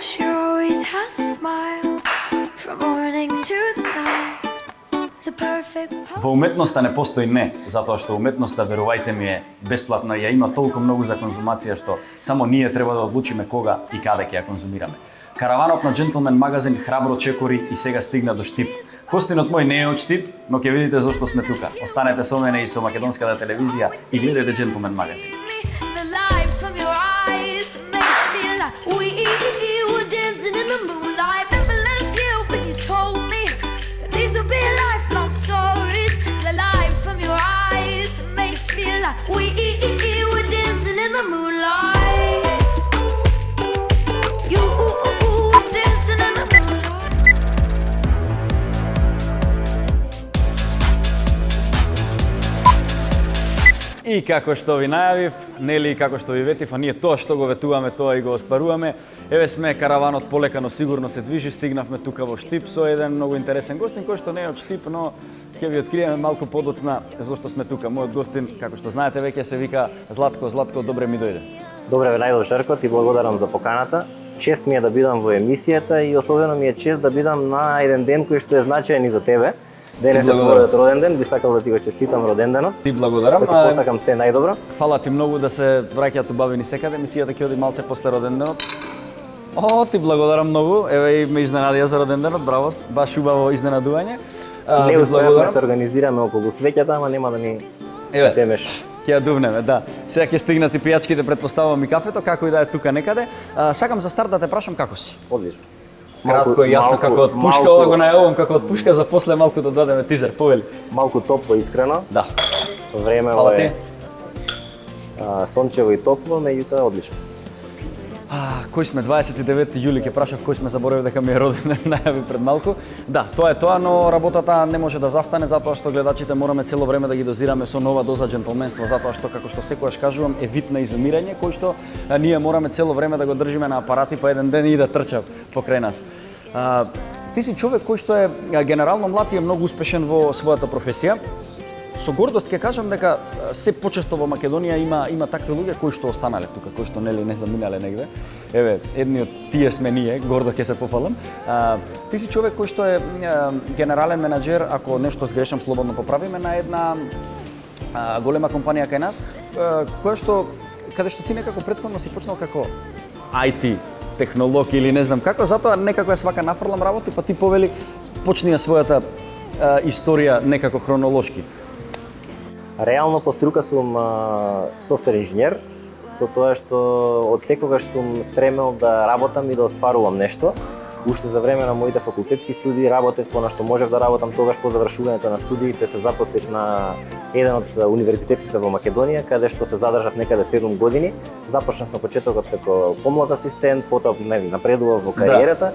She always has a smile from morning to the night. The perfect Во уметноста не постои не, затоа што уметноста, верувајте ми, е бесплатна и ја има толку многу за конзумација што само ние треба да одлучиме кога и каде ќе ја конзумираме. Караванот на Джентлмен магазин храбро чекори и сега стигна до Штип. Гостинот мој не е од Штип, но ќе видите зошто сме тука. Останете со мене и со македонската телевизија и гледате Джентлмен магазин. the light from your eyes makes me feel like we were dancing in the moonlight. Never let us hear when you told me that these would be lifelong stories. The light from your eyes made me feel like we were dancing in the moonlight. You were dancing in the moonlight. И како што ви најавив, нели и како што ви ветив, а ние тоа што го ветуваме, тоа и го остваруваме. Еве сме, караванот полекано сигурно се движи, стигнавме тука во Штип со еден многу интересен гостин кој што не е од Штип, но ќе ви откриеме малку подоцна зошто сме тука. Мојот гостин, како што знаете веќе, се вика Златко. Златко, добре ми дојде. Добре ве најдов, Шарко, ти благодарам за поканата. Чест ми е да бидам во емисијата и особено ми е чест да бидам на еден ден кој што е значаен и за тебе. Денес е твојот роден ден, би сакал да ти го честитам роденденот. Ти благодарам. Да ти посакам се најдобро. Фала ти многу да се враќаат убавени секаде. Емисијата ќе оди малце после роденденот. О, ти благодарам многу. Еве и ме изненадија за роденденот. Браво, баш убаво изненадување. Не успеавме да се организираме околу свеќата, ама нема да ни земеш. Ќе ја дувнеме, да. Сега ќе стигнат и пијачките, претпоставувам и кафето, како и да е тука некаде. Сакам за старт да те прашам како си. Одлично. Кратко и јасно, како од пушка, ова го најавувам како од пушка, за после малку да дадеме тизер, повели. Малку топло, искрено. Да. Времево Фала ти. е сончево и топло, меѓутоа одлично. Кој сме, 29 јули, ќе прашав кој сме, заборавив дека ми е роден ден, најави пред малку. Да, тоа е тоа, но работата не може да застане затоа што гледачите мораме цело време да ги дозираме со нова доза џентлменство, затоа што како што секогаш кажувам е вид на изумирање кој што ние мораме цело време да го држиме на апарати па еден ден и да трча покрај нас. Ти си човек кој што е генерално млад и е многу успешен во својата професија. Со гордост ќе кажам дека се почесто во Македонија има такви луѓе кои што останале тука, кои што нели не заминале негде. Еве, едни од тие сме ние, гордо ќе се пофалам. Ти си човек кој што е генерален менаџер, ако нешто сгрешам слободно поправиме, на една голема компанија кај нас, каде што ти некако претходно си почнал како IT технолог или не знам како, затоа некако ја свака нафрлам работи, па ти повели почни својата историја некако хронолошки. Реално по струка сум софтвер инженер, со тоа што од секогаш сум стремел да работам и да остварувам нешто. Уште за време на моите факултетски студии работев во на што можев да работам, тогаш по завршувањето на студиите се запослив на еден од универзитетите во Македонија, каде што се задржав некаде 7 години. Започнав на почетокот како помлад асистент, потоа напредував во кариерата.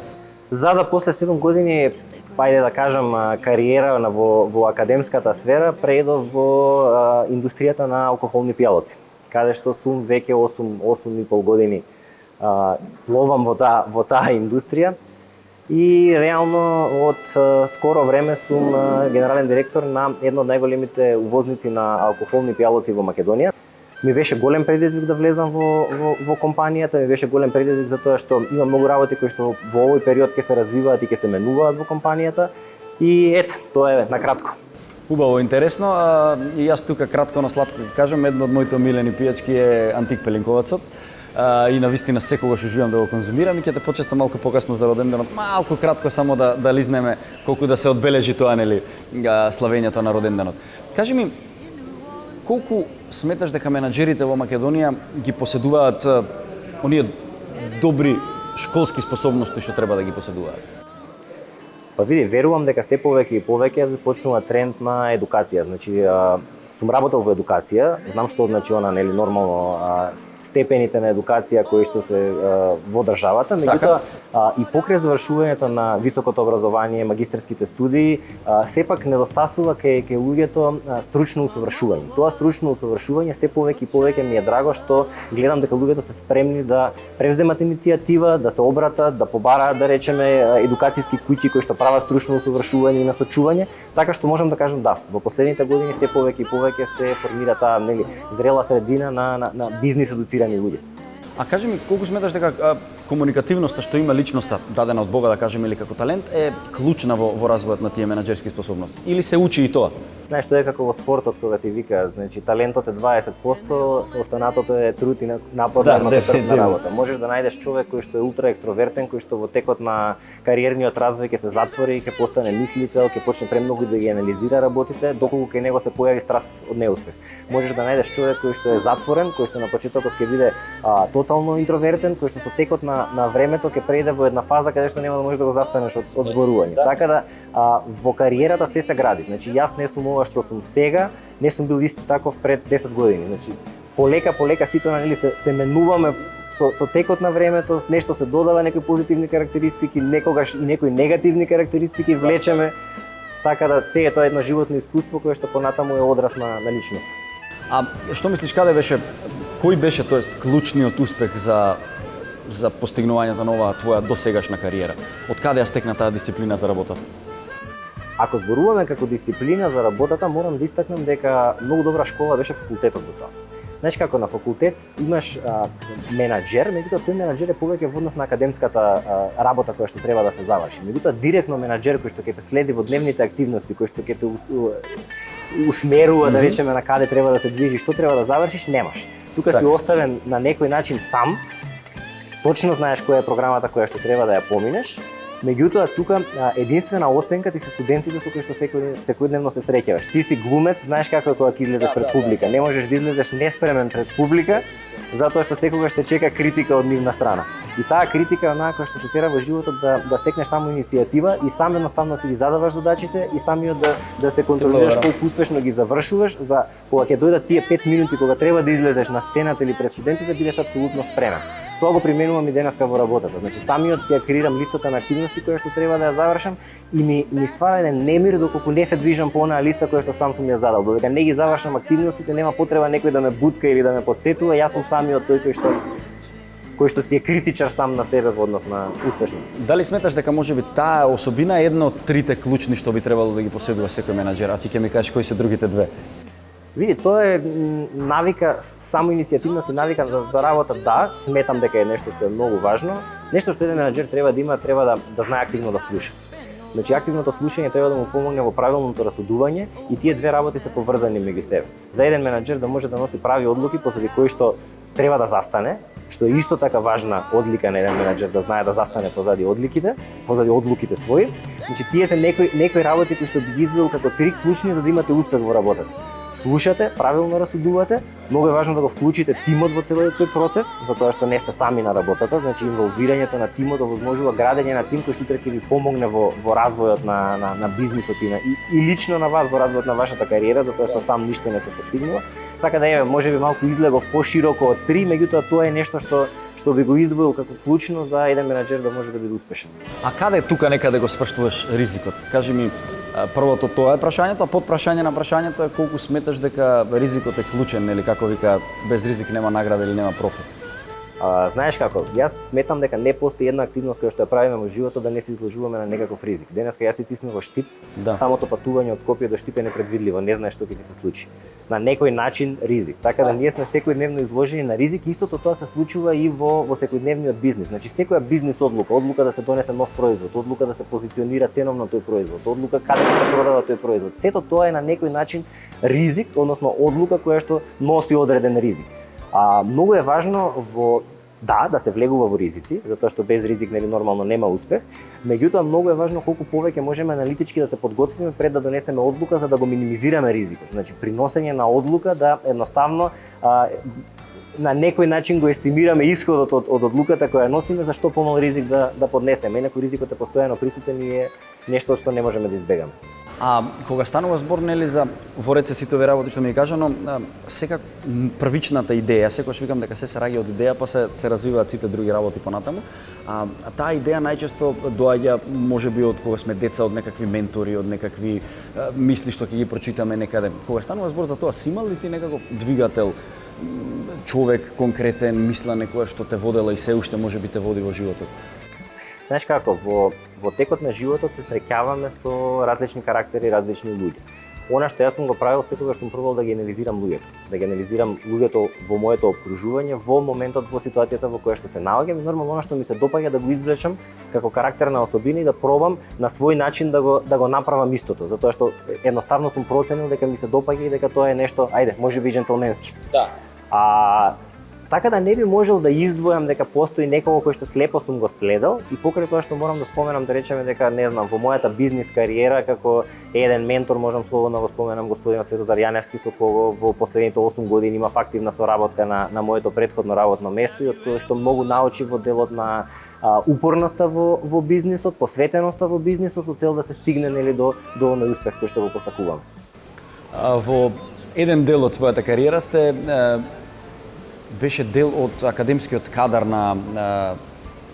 За да после 7 години, ајде да кажам, кариера во академската сфера, преидов во индустријата на алкохолни пијалоци, каде што сум веќе 8,5 години пловам во таа индустрија и реално од скоро време сум генерален директор на едно од најголемите увозници на алкохолни пијалоци во Македонија. Ми беше голем предизвик да влезам во компанијата, ми беше голем предизвик затоа што има многу работи кои што во овој период ќе се развиваат и ќе се менуваат во компанијата. И ето, тоа е накратко. Убаво, интересно. И јас тука кратко, но сладко ќе кажам, едно од моите омилени пијачки е Антик Пеленковацот. И навистина секогаш уживам да го конзумирам и ќе те почестам малку покасно за роденденот. Малку кратко само да лизнеме колку да се одбележи тоа, нели, славењето на роденденот. Кажи ми, колку сметаш дека менаџерите во Македонија ги поседуваат оние добри школски способности што треба да ги поседуваат? Па види, верувам дека се повеќе и повеќе започнува тренд на едукација. Значи, сум работел во едукација, знам што значи она, нели, нормално степените на едукација кои што се во државата, меѓутоа и покрај завршувањето на високото образование, магистерските студии, сепак недостасува кај луѓето стручно усовршување. Тоа стручно усовршување се повеќе и повеќе ми е драго што гледам дека луѓето се спремни да превземат иницијатива, да се обратат, да побараат, да речеме, едукацијски куќи кои што прават стручно усовршување и насочување, така што можам да кажам да, во последните години се повеќе и повеќе се формира таа, нели, зрела средина на бизнис едуцирани луѓе. А кажи ми, колку сметаш дека комуникативноста што има личноста, дадена од Бога да кажеме или како талент, е клучна во развојот на тие менаџерски способности. Или се учи и тоа? Знаеш, тоа е како во спортот кога ти вика, значи талентот е 20%, останатото е труд и напор на трудна работа. Можеш да најдеш човек кој што е ултра екстровертен, кој што во текот на кариерниот развој ќе се затвори и ќе постане мислител, ќе почне премногу да ги анализира работите, доколку кај него се појави страст од неуспех. Можеш да најдеш човек кој што е затворен, кој што на почетокот ќе биде тотално интровертен, кој што со текот на времето ќе преиде во една фаза каде што нема да можеш да го застанеш од зборување. Така да во кариерата се гради. Значи јас не сум ова што сум сега, не сум бил исти таков пред 10 години. Значи полека сите нели се менуваме со текот на времето, нешто се додава, некои позитивни карактеристики, некогаш и некои негативни карактеристики влечеме. Така да се е тоа едно животно искуство кое што понатаму е одраз на личноста. А што мислиш, кој беше тоест клучниот успех за постигнувањето на оваа твоја досегашна кариера? Од каде ја стекна таа дисциплина за работата? Ако зборуваме како дисциплина за работата, морам да истакнам дека многу добра школа беше факултетот за тоа. Знаеш како на факултет имаш менаџер, меѓутоа тој менаџер е повеќе во однос на академската работа која што треба да се заврши. Меѓутоа директно менаџер кој што ќе те следи во дневните активности, кој што ќе те усмерува да речеме на каде треба да се движиш, што треба да завршиш, немаш. Тука си оставен на некој начин сам. Точно знаеш која е програмата која што треба да ја поминеш. Меѓутоа, тука единствена оценка ти се студентите со кои што секојдневно се среќаваш. Ти си глумец, знаеш како е кога ќе излезеш пред публика. Не можеш да излезеш неспремен пред публика, затоа што секогаш те чека критика од нивна страна. И таа критика е онаа која што те тера во животот да стекнеш само иницијатива и сам едноставно си ги задаваш задачите и самиот да се контролираш колку успешно ги завршуваш, за кога ќе дојдат тие 5 минути кога треба да излезеш на сцената или пред студентите, бидеш апсолутно спремен. Тоа го применувам и денеска во работата. Значи самиот си ја креирам листата на активности која што треба да ја завршам и ми ствара еден немир доколку не се движам по онаа листа која што сам сум ја задал. Додека не ги завршам активностите, нема потреба некој да ме бутка или да ме потсетува, јас сум самиот тој кој што си е критичар сам на себе во однос на успешност. Дали сметаш дека можеби таа особина е една од трите клучни што би требало да ги поседува секој менаџер, а ти ќе ми кажеш кои се другите две? Види, тоа е навика, само иницијативност и навика за работа, да, сметам дека е нешто што е многу важно. Нешто што еден менаџер треба да има, треба да знае активно да слуша. Значи активното слушање треба да му помогне во правилното расудување и тие две работи се поврзани меѓу себе. За еден менаџер да може да носи прави одлуки посреди кои што треба да застане, што е исто така важна одлика на еден менаџер да знае да застане позади одлуките своји. Значи тие се некои работи кои што би ги издвоил како три клучни за да имате успех во работата. Слушате, правилно расудувате, многу е важно да го вклучите тимот во целиот тој процес, затоа што не сте сами на работата, значи инволвирањето на тимот овозможува градење на тим кој што ќе ви помогне во развојот на бизнисот и лично на вас во развојот на вашата кариера, затоа што сам ништо не се постигнува. Така да можеби малку излегов пошироко од три, меѓутоа тоа е нешто што би го издвоил како клучно за еден менаџер да може да биде успешен. А каде тука некаде го сврштуваш ризикот? Кажи ми, првото тоа е прашањето, а подпрашање на прашањето е колку сметаш дека ризикот е клучен, или како викаат, без ризик нема награда или нема профит? Знаеш како, јас сметам дека не постои една активност која што ја правиме во животот да не се изложуваме на некаков ризик. Денеска јас и ти сме во Штип, самото патување од Скопје до Штип е непредвидливо, не знаеш што ќе ти се случи. На некој начин ризик. Така да ние сме секојдневно изложени на ризик, истото тоа се случува и во секојдневниот бизнис. Значи секоја бизнис одлука да се донесе нов производ, одлука да се позиционира ценовно тој производ, одлука каде да се продава тој производ. Сето тоа е на некој начин ризик, односно одлука која што носи одреден ризик. Многу е важно да се влегува во ризици, затоа што без ризик нормално нема успех. Меѓутоа многу е важно колку повеќе можеме аналитички да се подготвиме пред да донесеме одлука за да го минимизираме ризикот. Значи при носење на одлука да едноставно на некој начин го естимираме исходот од одлуката која носиме, за што помал ризик да поднесеме. Инаку ризикот е постојано присутен и е нешто што не можеме да избегаме. А кога станува збор нели за во ред се сите овие работи што ми ги кажано, секак првичната идеја, секогаш викам дека се раѓа од идеја, па се развиваат сите други работи понатаму. Таа идеја најчесто доаѓа можеби од кога сме деца, од некакви ментори, од некакви мисли што ќе ги прочитаме некаде. Кога станува збор за тоа, си имал ли ти некаков двигател, човек конкретен, мислење која што те водела и се уште можеби те води во животот? Знаеш како, во текот на животот се среќаваме со различни карактери, различни луѓе. Она што јас сум го правил секогаш сум пробал да ги анализирам луѓето, да ги анализирам луѓето во моето окружување, во моментот, во ситуацијата во која што се наоѓам и нормално она што ми се допаѓа да го извлечам како карактерна особина и да пробам на свој начин да го направам истото, затоа што едноставно сум проценил дека ми се допаѓа и дека тоа е нешто, ајде, можеби џентлменски. Да. Така да не би можел да издвојам дека постои некого кој што слепо сум го следел и покрај тоа што морам да споменам, да речеме дека не знам, во мојата бизнис кариера како еден ментор можам слободно го споменам господинот Светозар Јаневски со кого во последните 8 години имав активна соработка на моето претходно работно место и од кое што многу научи во делот на упорноста во бизнисот, посветеноста во бизнисот со цел да се стигне нели до оној успех кој што го посакувам. Во еден дел од својата кариера сте беше дел од академскиот кадар на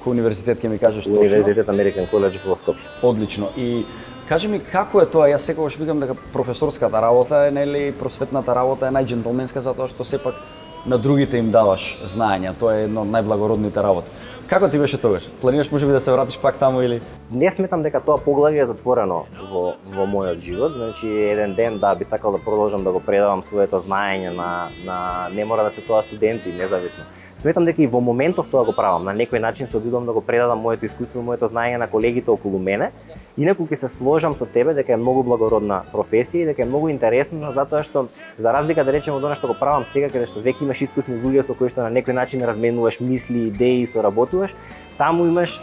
кој универзитет ќе ми кажеш точно? Универзитет American College во Скопје. Одлично. И кажи ми како е тоа? Јас секогаш викам дека професорската работа е, нели, просветната работа е најџентлменска затоа што сепак на другите им даваш знаења. Тоа е едно од најблагородните работи. Како ти беше тогаш? Планираш можеби да се вратиш пак таму или? Не сметам дека тоа поглавје е затворено во мојот живот. Значи еден ден да би сакал да продолжам да го предавам своето знаење на не мора да се тоа студенти, независно. Сметам дека и во моментов тоа го правам. На некој начин се обидувам да го предадам моето искуство и моето знаење на колегите околу мене. Инаку ќе се сложам со тебе дека е многу благородна професија и дека е многу интересна затоа што за разлика да речеме од она што го правам сега каде што веќе имаш искусни луѓе со кои што на некој начин разменуваш мисли, идеи, соработуваш, таму имаш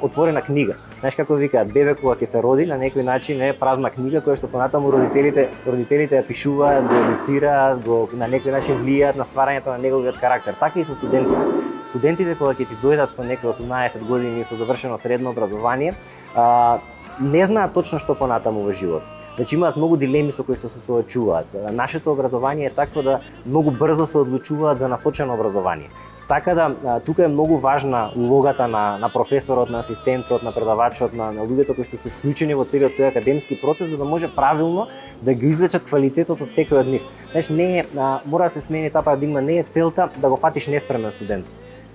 отворена книга. Знаеш како викаат, бебе кога ќе се роди на некој начин е празна книга која што понатаму родителите ја пишуваат, го едуцираат, на некој начин влијаат на стварањето на неговиот карактер. Така и со студентите. Студентите кога ќе ти дојдат со некои 18 години со завршено средно образование, не знаат точно што понатаму во живот. Значи имаат многу дилеми со кои што се соочуваат. Нашето образование е такво да многу брзо се одлучуваат за насочено образование. Така да тука е многу важна улогата на професорот, на асистентот, на предавачот, на луѓето кои што се вклучени во целиот тој академски процес за да може правилно да ги извлечат квалитетот од секој од нив. Знаеш, не е мора да се смени таа парадигма, не е целта да го фатиш неспремен студент.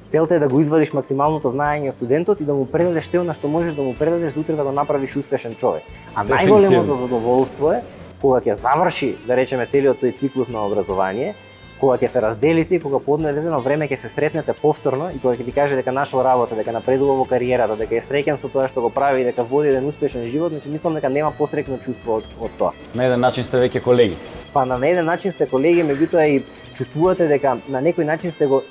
Целта е да го извадиш максималното знаење од студентот и да му предадеш се она што можеш да му предадеш за утре да го направиш успешен човек. А најголемото задоволство е кога ќе заврши, да речеме, целиот тој циклус на образование, кога ќе се разделите и кога по одредено време ќе се сретнете повторно и кога ќе ти каже дека нашол работа, дека напредува во кариерата, дека е среќен со тоа што го прави и дека води еден успешен живот, значи мислам дека нема посреќно чувство од тоа. На еден начин сте веќе колеги. Па на еден начин сте колеги, меѓутоа и чувствувате дека на некој начин сте го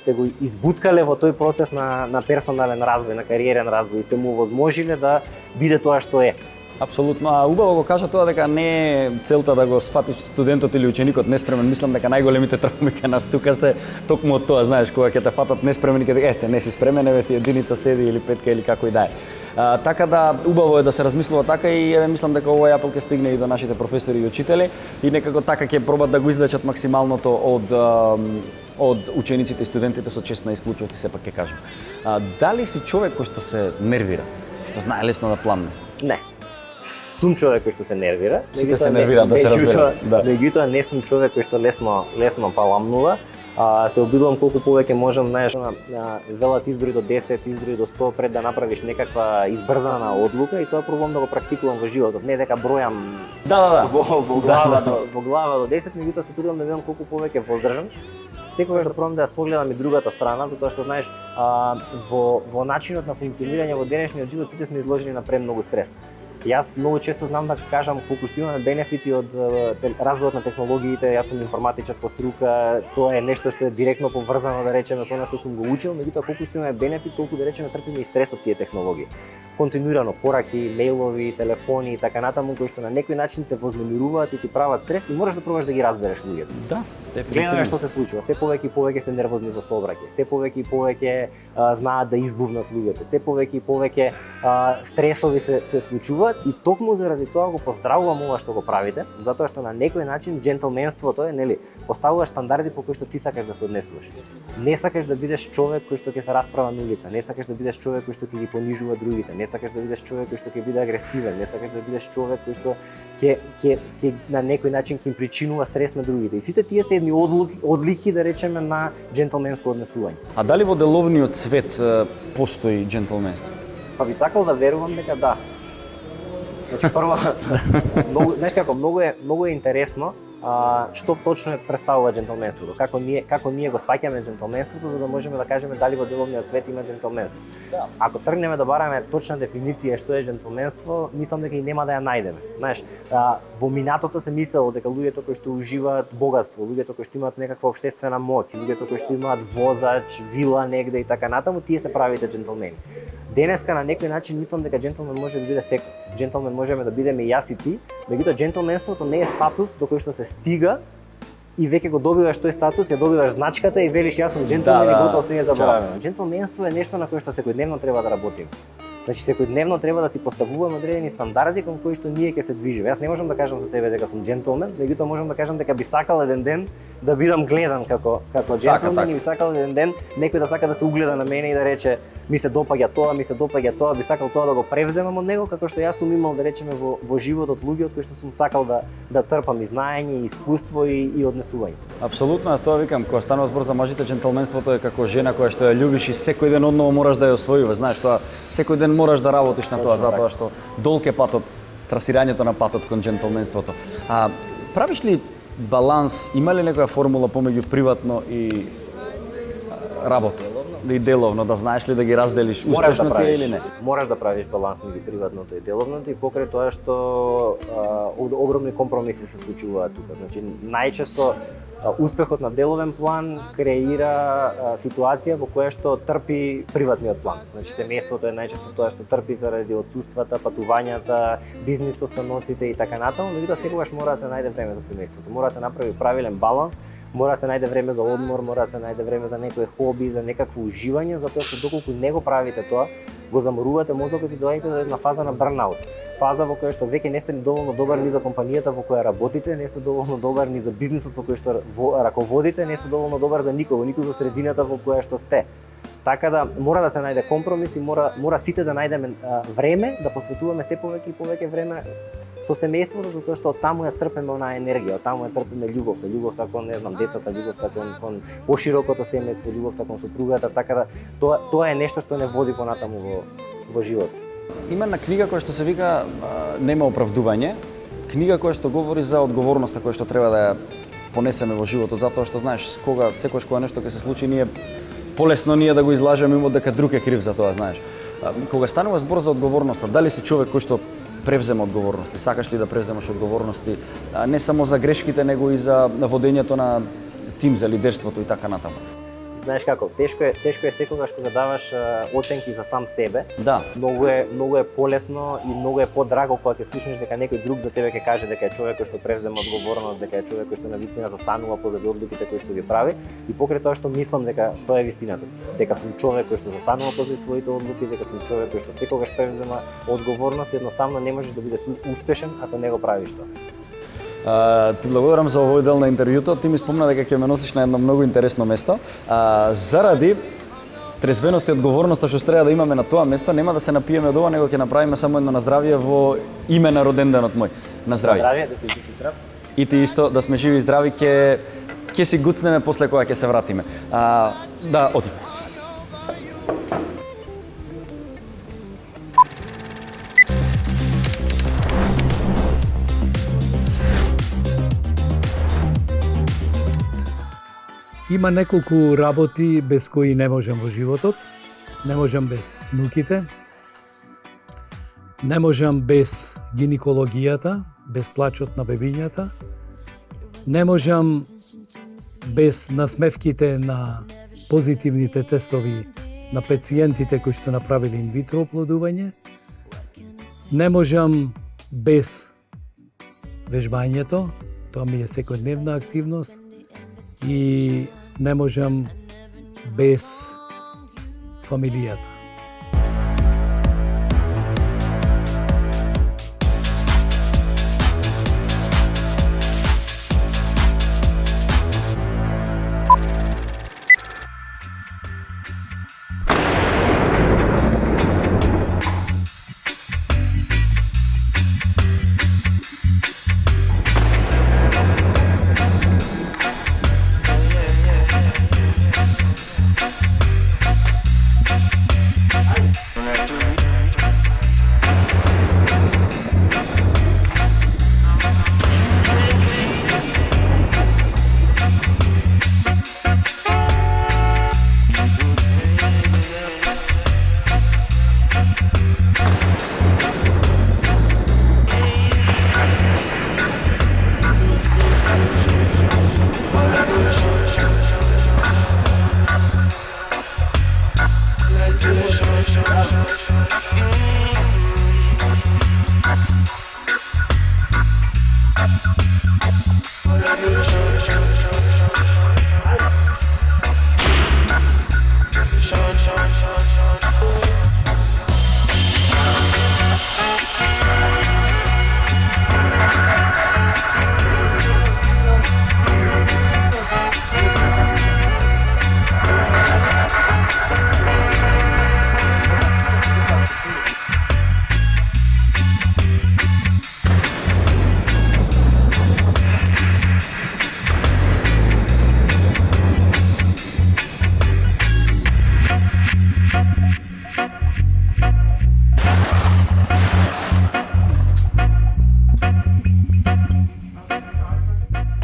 избуткале во тој процес на персонален развој, на кариерен развој и сте му возможиле да биде тоа што е. Апсолутно, а убаво го кажа тоа дека не е целта да го сфатиш студентот или ученикот неспремен. Мислам дека најголемите травми кај нас тука се токму од тоа, знаеш, кога ќе те фатат неспремен и ќе ете, не си спремен, еве ти единица седи или петка или како и да е. Така да убаво е да се размислува така и еве мислам дека овој апел ќе стигне и до нашите професори и учители и некако така ќе пробат да го извлечат максималното од учениците и студентите со честна и случајоци, сепак ќе кажам. Дали си човек кој што се нервира, што знае лесно да пламне? Не. Сум човек кој што се нервира. Сите се нервираат, да се разбере. Меѓутоа не сум човек кој што лесно паламнува. Се обидувам колку повеќе можам, знаеш, велат изброи до 10, изброи до 100 пред да направиш некаква избрзана одлука и тоа пробувам да го практикувам во животот. Не дека бројам во глава до 10, меѓутоа се трудам да бидам колку повеќе воздржан. Секогаш да пробам да ја согледам и другата страна, затоа што знаеш, во начинот на функционирање во денешниот живот сите сме изложени на премногу стрес. Јас многу често знам да кажам колку што имаме бенефити од развојот на технологиите, јас сум информатичар по струка, тоа е нешто што е директно поврзано да речеме со она што сум го учил, меѓутоа колку што имаме бенефит, толку да речеме трпиме и стрес од тие технологии. Континуирано пораки, мејлови, телефони и така натаму кои што на некој начин те вознемируваат и ти прават стрес и мораш да пробаш да ги разбереш луѓето. Да, дефинитивно. Гледаме што се случува, се повеќе и повеќе се нервозни во сообраќај, се повеќе и повеќе знаат да избувнат луѓето, се повеќе и повеќе стресови се случуваат и токму заради тоа го поздравувам ова што го правите, затоа што на некој начин џентлменството е, нели, поставуваш стандарди по кои што ти сакаш да се однесуваш. Не сакаш да бидеш човек кој што ќе се расправа на улица, не сакаш да бидеш човек кој што ќе ги понижува другите, не сакаш да бидеш човек кој што ќе биде агресивен, не сакаш да бидеш човек кој што ќе на некој начин ќе им причинува стрес на другите. И сите тие се едни одлики да речеме на џентлменско однесување. А дали во деловниот свет постои џентлменство? Па би сакал да верувам дека да. Значи прво, знаеш како, многу е интересно што точно е представува джентлменството, како ние го сваќаме джентлменството, за да можеме да кажеме дали во деловниот свет има джентлменство. Да. Ако тргнеме да бараме точна дефиниција што е джентлменство, мислам дека и нема да ја најдеме. Знаеш, во минатото се мислело дека луѓето кои што уживаат богатство, луѓето кои што имаат некаква општествена моќ, луѓето кои што имаат возач, вила негде и така натаму, тие се правите джентлмени. Денеска на некој начин мислам дека джентлмен може да биде секој. Джентлмен можеме да бидеме и јас и ти, меѓутоа джентлменството не е статус до кој што се стига и веќе го добиваш тој статус, ја добиваш значката и велиш јас сум джентлмен и готово се не заборавено. Джентлменство е нешто на кое што секојдневно треба да работиме. Значи секојдневно треба да си поставуваме одредени стандарди кон кои што ние ќе се движиме. Јас не можам да кажам за себе дека сум джентлмен, меѓутоа можам да кажам дека би сакал еден ден да бидам гледан како джентлмен и би сакал еден ден некој да сака да се угледа на мене и да рече ми се допаѓа тоа, би сакал тоа да го превземам од него, како што јас сум имал да речеме во животот луѓе од кои што сум сакал да трпам и знаење, и искуство и однесување. Апсолутно, тоа викам, кога станува збор за мажите, джентлменството е како жена која што ја љубиш и секој ден одново мораш да ја освојуваш, знаеш, тоа секој ден мораш да работиш на тоа, затоа што долг е патот, трасирањето на патот кон джентлменството. Правиш ли баланс, има ли некоја формула помеѓу приватно и работа? И деловно, да знаеш ли да ги разделиш успешно тие или не? Можеш да правиш баланс меѓу приватното и деловното и покрај тоа што огромни компромиси се случуваат тука. Значи најчесто успехот на деловен план креира ситуација во која што трпи приватниот план. Значи семејството е најчесто тоа што трпи заради отсуствата, патувањата, бизнис состаноците и така натаму, меѓутоа секогаш мора да се најде време за семејството. Мора да се направи правилен баланс, мора да се најде време за одмор, мора да се најде време за некое хоби, за некакво уживање, затоа што доколку не го правите тоа, го заморувате мозокот и доаѓате до една фаза на бърнаут. Фаза во која што веќе не сте ни доволно добар ни за компанијата во која работите, не сте доволно добар ни за бизнисот со кој што раководите, не сте доволно добар за никого, ниту за средината во која што сте. Така да мора да се најде компромис и мора сите да најдеме време, да посветуваме се повеќе и повеќе време со семејството, затоа што од таму ја црпиме онаа енергија, од таму ја црпиме љубовта кон, не знам, децата, љубовта кон поширокото семејство, љубовта кон супругата, така да тоа е нешто што не води понатаму во живот. Има една книга која што се вика Нема оправдување, книга која што говори за одговорноста која што треба да ја понесеме во животот, затоа што знаеш, секогаш кога нешто ќе се случи, полесно ние да го излажеме имот дека друг е крив за тоа, знаеш. Кога станува збор за одговорноста, дали си човек кој што превзема одговорности, сакаш ли да превземаш одговорности, не само за грешките, него и за водењето на тим, за лидерството и така натаму? Знаеш како, тешко е секогаш кога даваш оценки за сам себе. Да. Многу е полесно и многу е подраго кога ќе слушнеш дека некој друг за тебе ќе каже дека е човек кој што превзема одговорност, дека е човек кој што навистина застанува позади одлуките кои што ги прави и покрај тоа што мислам дека тоа е вистината, дека сум човек кој што застанува позади своите одлуки, дека сум човек кој што секогаш превзема одговорност, едноставно не можеш да бидеш успешен ако не го правиш тоа. Ти благодарам за овој дел на интервјуто. Ти ми спомна дека ќе ме носиш на едно многу интересно место. Заради трезвеност и одговорноста што треба да имаме на тоа место, нема да се напиеме од ова, него ќе направиме само едно наздравје во име на роденденот мој. Наздравје. Наздравје, да си жив и здрав. И ти исто, да сме живи и здрави, ќе си гуцнеме после кога ќе се вратиме. Да, оди. Има неколку работи без кои не можам во животот. Не можам без внуките. Не можам без гинекологијата, без плачот на бебињата. Не можам без насмевките на позитивните тестови на пациентите кои што направиле инвитро оплодување. Не можам без вежбањето, тоа ми е секојдневна активност. И не можам без фамилијата.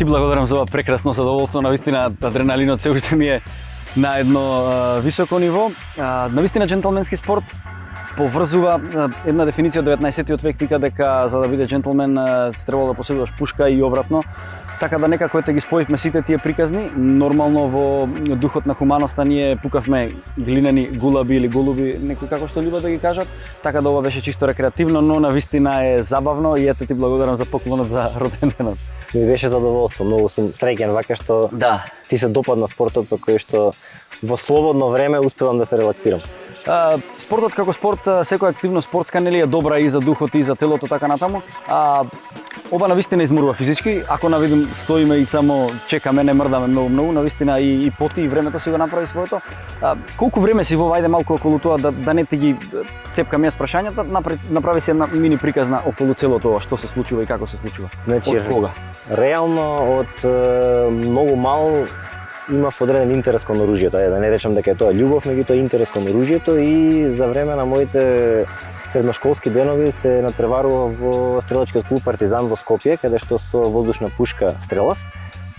ти благодарам за ова прекрасно задоволство, навистина адреналинот се уште ми е на едно високо ниво. Навистина джентлменски спорт поврзува една дефиниција од 19-тиот век вика дека за да биде джентлмен се требало да поседуваш пушка и обратно. Така да некако ете ги споивме сите тие приказни. Нормално во духот на хуманоста ние пукавме глинени гулаби или голуби, некој како што љубат да ги кажат. Така да ова беше чисто рекреативно, но навистина е забавно и ете ти благодарам за поклонот за роден денот. Ми беше задоволство, многу сум среќен вака што ти се допадна спортот со кој што во слободно време успевам да се релаксирам. Спортот како спорт, секоја активност спортска нели е добра и за духот и за телото така натаму. Ова навистина изморува физички, ако навидим стоиме и само чекаме, не мрдаме многу, навистина и поти и времето си го направи своето. Колку време си во ајде малку околу тоа да не ти ги цепкам јас прашањата, направи се една мини приказна околу целото ова, што се случува и како се случува. Значи, од кога? Реално од многу мал имав одреден интерес кон оружјето, да не речам дека е тоа љубов, меѓутоа интерес кон оружјето и за време на моите средношколски денови се натпреварував во стрелачкиот клуб Партизан во Скопје, каде што со воздушна пушка стрелав.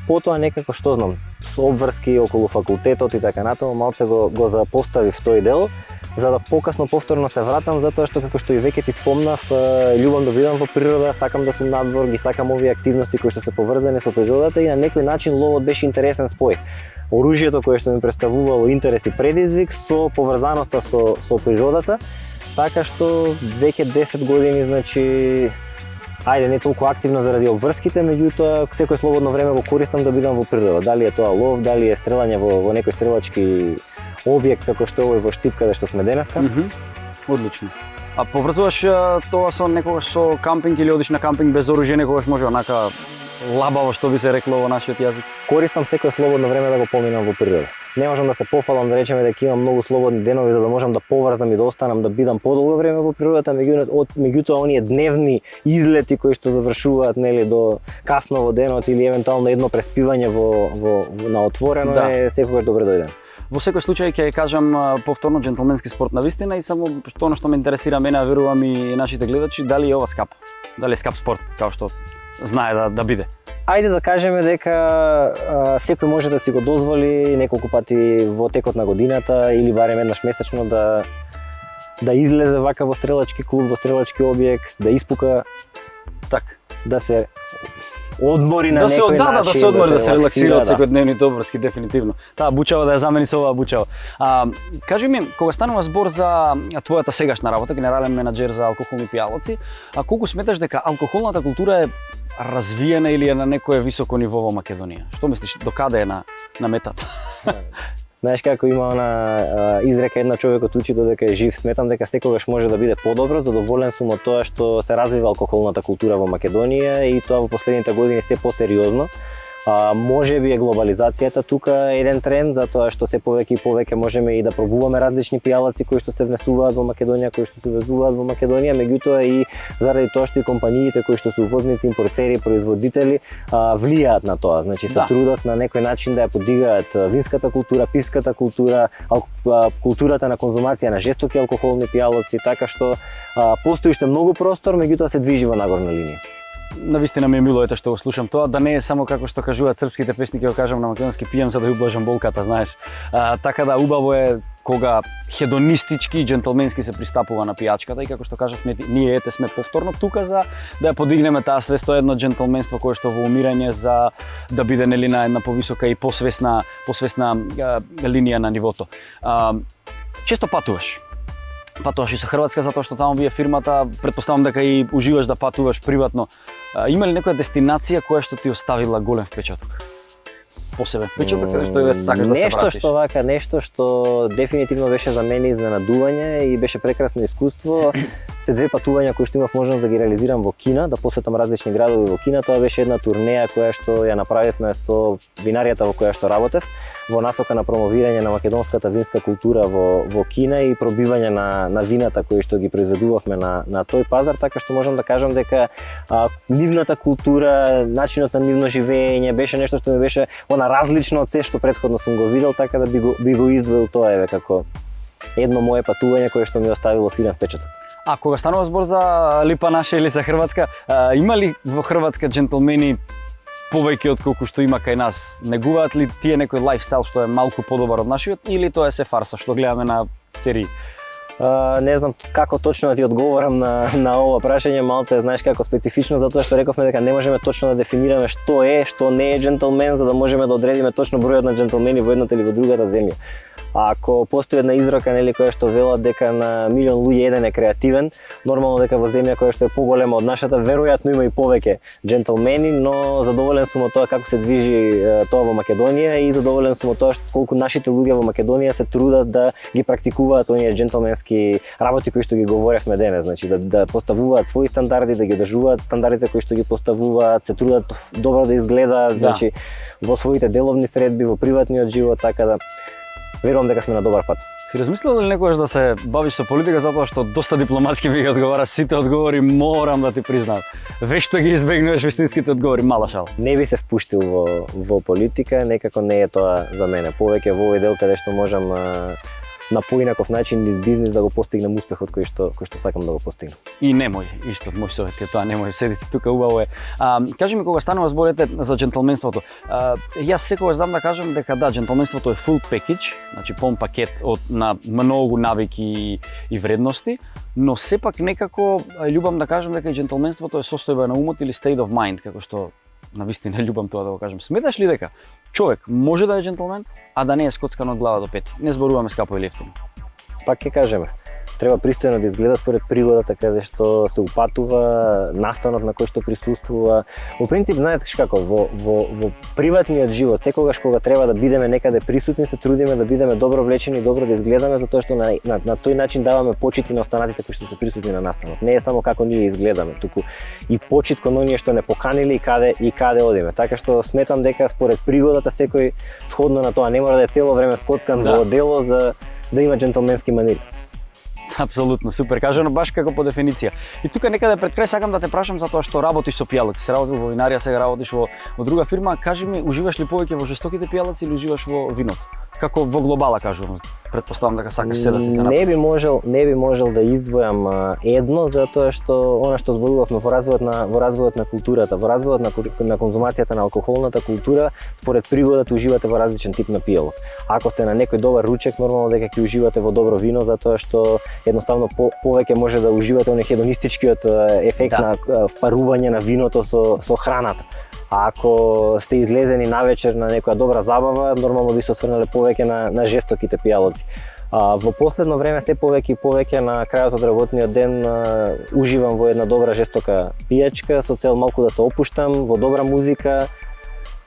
Потоа некако што знам, со обврски околу факултетот и така натаму, малце го запоставив тој дел, за да покасно повторно се вратам, затоа што како што и веќе ти спомнав, љубам да бидам во природа, сакам да сум надвор, ги сакам овие активности кои што се поврзани со природата и на некој начин ловот беше интересен спој. Оружјето кое што ми представувало интерес и предизвик со поврзаноста со природата, така што веќе 10 години, значи, ајде не толку активно заради обврските, меѓутоа секој слободно време го користам да бидам во природа. Дали е тоа лов, дали е стрелање во некој стрелачки објект како што е овој во Штип каде што сме денеска. Одлично. А поврзуваш тоа со некогаш со кампинг или одиш на кампинг без оружје, некогаш може онака лабаво што би се рекло во нашиот јазик? Користам секој слободно време да го поминам во природа. Не можам да се пофалам да речеме дека имам многу слободни денови за да можам да поврзам и да останам да бидам подолго време во природата, меѓутоа оние дневни излети кои што завршуваат нели до касно во денот или евентуално едно преспивање на отворено е секогаш добре дојден. Во секој случај ќе кажам повторно джентлменски спорт навистина и само тоа што ме интересира мене, а верувам и нашите гледачи, дали е ова скап? Дали е скап спорт како што знае да биде? Ајде да кажеме дека секој може да си го дозволи неколку пати во текот на годината или барем еднаш месечно да излезе вака во стрелачки клуб, во стрелачки објект, да испука, да се одмори на некој начин, да се одмори, да се релаксира од секојдневните обврски, дефинитивно. Таа бучава да ја замени со оваа бучава. Кажи ми, кога станува збор за твојата сегашна работа, генерален менаџер за алкохолни пијалаци, колку сметаш дека алкохолната култура е развиена или е на некое високо ниво во Македонија? Што мислиш, докаде е на метата? Знаеш како има она изрека една човекот учи додека е жив, сметам дека секогаш може да биде подобро, задоволен сум од тоа што се развива алкохолната култура во Македонија и тоа во последните години се посериозно. Може би е глобализацијата тука еден тренд, затоа што се повеќе и повеќе можеме и да пробуваме различни пијалаци кои што се внесуваат во Македонија, кои што се везуваат во Македонија, меѓутоа и заради тоа што и компаниите кои што се увозници, импортери, производители влијаат на тоа. Значи се трудат на некој начин да ја подигаат винската култура, пивската култура, културата на конзумација на жестоки алкохолни пијалаци, така што постои уште многу простор, меѓутоа се движи во нагорна линија. Навистина ми е мило ете што го слушам тоа, да не е само како што кажуваат српските песни, ќе го кажам на македонски, пијам за да ја ублажам болката, знаеш. Така да убаво е кога хедонистички и джентлменски се пристапува на пијачката и како што кажавме, ние ете сме повторно тука за да ја подигнеме таа свест, едно джентлменство кое што во умирање за да биде нели на една повисока и посвесна линија на нивото. Често патуваш и со Хрватска затоа што таму вие фирмата, претпоставам дека и уживаш да патуваш приватно. Има ли некоја дестинација која што ти оставила голем впечаток? Посебен впечаток, каде што сакаш да се вратиш? Нешто што дефинитивно беше за мене изненадување и беше прекрасно искуство. Се две патувања кои што имав можност да ги реализирам во Кина, да посетам различни градови во Кина. Тоа беше една турнеја која што ја направивме со винаријата во која што работев, во насока на промовирање на македонската винска култура во Кина и пробивање на вината кои што ги произведувавме на тој пазар, така што можам да кажам дека нивната култура, начинот на нивно живење беше нешто што ми беше различно од се што претходно сум го видел, така да би го издвоил тоа еве како едно мое патување кое што ми оставило силен впечаток. А кога станува збор за Липа наша или за Хрватска, има ли во Хрватска джентлмени повеќе од колку што има кај нас. Негуваат ли тие некој лајфстайл што е малку подобар од нашиот или тоа е се фарса што гледаме на серии? Не знам како точно да ти одговорам на ова прашање, малку знаеш како специфично, затоа што рековме дека не можеме точно да дефинираме што е, што не е джентлмен, за да можеме да одредиме точно бројот на джентлмени во едната или во другата земја. Ако постои една изрока нели која што велат дека на милион луѓе еден е креативен, нормално дека во земја која што е поголема од нашата, веројатно има и повеќе джентлмени, но задоволен сум од тоа како се движи тоа во Македонија и задоволен сум од тоа колку нашите луѓе во Македонија се трудат да ги практикуваат оние джентлменски работи кои што ги говоревме денес, значи да поставуваат своји стандарди, да ги одржуваат стандардите кои што ги поставуваат, се трудат добро да изгледаат, значи во своите деловни средби, во приватниот живот, така да верувам дека сме на добар пат. Си размислил ли некогаш да се бавиш со политика затоа што доста дипломатски ми ги одговараш сите одговори, морам да ти признам. Вешто ги избегнуваш вистинските одговори, мала шал. Не би се впуштил во политика, некако не е тоа за мене. Повеќе во овој дел каде што можам на поинаков начин низ бизнис да го постигнем успехот кој што сакам да го постигнем. И немој, исто мој совет е тоа, немој, седи си тука, убаво е. Кажи ми кога станува зборите за джентлменството. Јас секогаш знам да кажам дека да, джентлменството е full package, значи пон пакет на многу навики и вредности, но сепак некако љубам да кажам дека и джентлменството е состојба на умот или state of mind, како што навистина љубам тоа да го кажам. Сметаш ли дека човек може да е джентлмен, а да не е скоцкан од глава до пет? Не зборуваме скапо или ефтино. Пак ќе кажеме, треба пристојно да изгледа според пригодата каде што се упатува, настанот на кој што присуствува. Во принцип, знаете како, во приватниот живот, секогаш кога треба да бидеме некаде присутни, се трудиме да бидеме добро влечени и добро да изгледаме, затоа што на тој начин даваме почит и на останатите кои што се присутни на настанот. Не е само како ние изгледаме, туку и почит кон оние што не поканиле и каде одиме. Така што сметам дека според пригодата секој сходно на тоа не мора да е цело време скоцкан во дело за да има джентлменски манири. Апсолутно, супер, кажано баш како по дефиниција. И тука некаде пред крај сакам да те прашам затоа што работиш со пијалаци. Се работил во винарија, сега работиш во друга фирма. Кажи ми, уживаш ли повеќе во жестоките пијалаци или уживаш во виното? Како во глобала кажувам. Предпоставам дека сакаш се да се напи. Не би можел да издвојам едно, затоа што она што зборувавме во развојот на културата, во развојот на конзумацијата на алкохолната култура, според пригодата уживате во различен тип на пијалок. Ако сте на некој добар ручек, нормално дека ќе уживате во добро вино, затоа што едноставно повеќе може да уживате оној хедонистичкиот ефект на впарување на виното со храната. А ако сте излезени навечер на некоја добра забава, нормално би се осврнале повеќе на жестоките пијалоци. Во последно време се повеќе и повеќе на крајот од работниот ден уживам во една добра жестока пијачка со цел малку да се опуштам, во добра музика,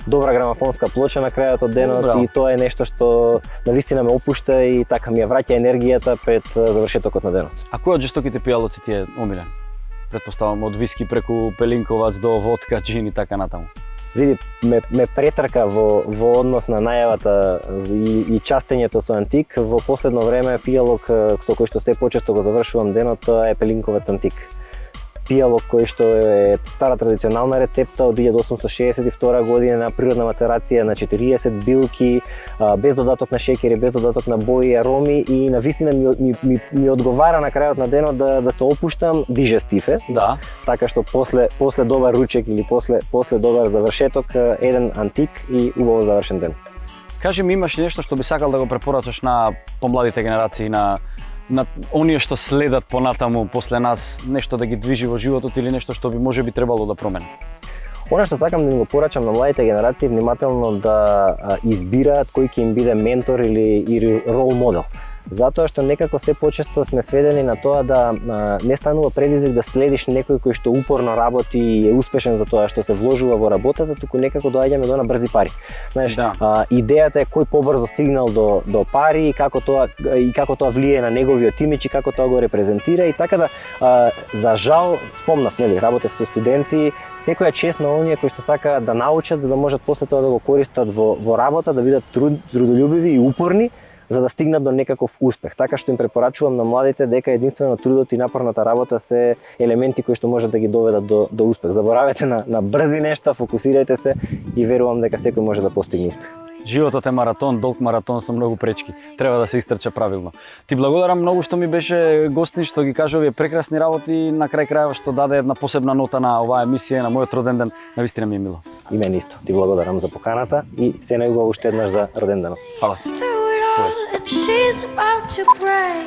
добра грамафонска плоча на крајот од денот. Добра. И тоа е нешто што навистина ме опушта и така ми ја враќа енергијата пред завршетокот на денот. А кој од жестоките пијалоци ти е омилен? Предпоставам од виски преку пелинковац до водка, джин и така натаму. Види, ме претрка во однос на најавата и частењето со антик. Во последно време пијалок со кој што се почесто го завршувам денот, тоа е пелинковац антик. Пијалок кој што е стара традиционална рецепта од 1862 година, природна мацерација на 40 билки, без додаток на шеќери, без додаток на бои и ароми и навистина ми одговара на крајот на денот да се опуштам дижестив е. Да. Така што после добар ручек или после добар завршеток, еден антик и убаво завршен ден. Кажи ми, имаш ли нешто што би сакал да го препорачаш на помладите генерации, на оние што следат понатаму после нас, нешто да ги движи во животот или нешто што би можеби требало да промени? Она што сакам да им го порачам на младите генерации, внимателно да избираат кој ќе им биде ментор или рол модел. Затоа што некако се почесто сме сведени на тоа да не станува предизвик да следиш некој кој што упорно работи и е успешен за тоа што се вложува во работата, туку некако доаѓаме до на брзи пари. Знаеш, идејата е кој побрзо стигнал до пари и како тоа влие на неговиот имидж и како тоа го репрезентира и така да за жал спомнав, нели, работев со студенти, секоја чест на оние кои што сакаат да научат за да можат после тоа да го користат во работа, да бидат трудолюбиви и упорни, за да стигнат до некаков успех. Така што им препорачувам на младите дека единствено трудот и напорната работа се елементи кои што можат да ги доведат до успех. Заборавете на брзи нешта, фокусирајте се и верувам дека секој може да постигне успех. Животот е маратон, долг маратон со многу пречки. Треба да се истрча правилно. Ти благодарам многу што ми беше гостин, што ги кажа овие прекрасни работи и на крај крајава што даде една посебна нота на оваа емисија на мојот роден ден. Навистина ми е мило. И мен исто. Ти благодарам за поканата и се најубаво уште еднаш за роден денот. Фала. Through it all, and she's about to break.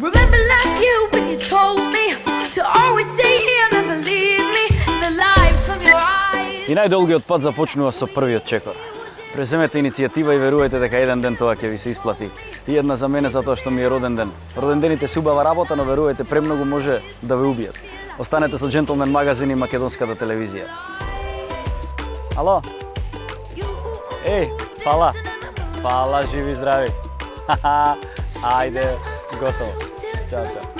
Remember last year when you told me to always stay here, never leave me. The light from your eyes. И најдолгиот пат започнува со првиот чекор. Преземете иницијатива и верувајте дека еден ден тоа ќе ви се исплати. И една за мене затоа што ми е роден ден. Родендените се убава работа, но верувајте премногу може да ве убијат. Останете со Gentleman магазин и македонската телевизија. Ало? Еј, фала. Фала, живи здрави. Ајде, готово. Чао, чао.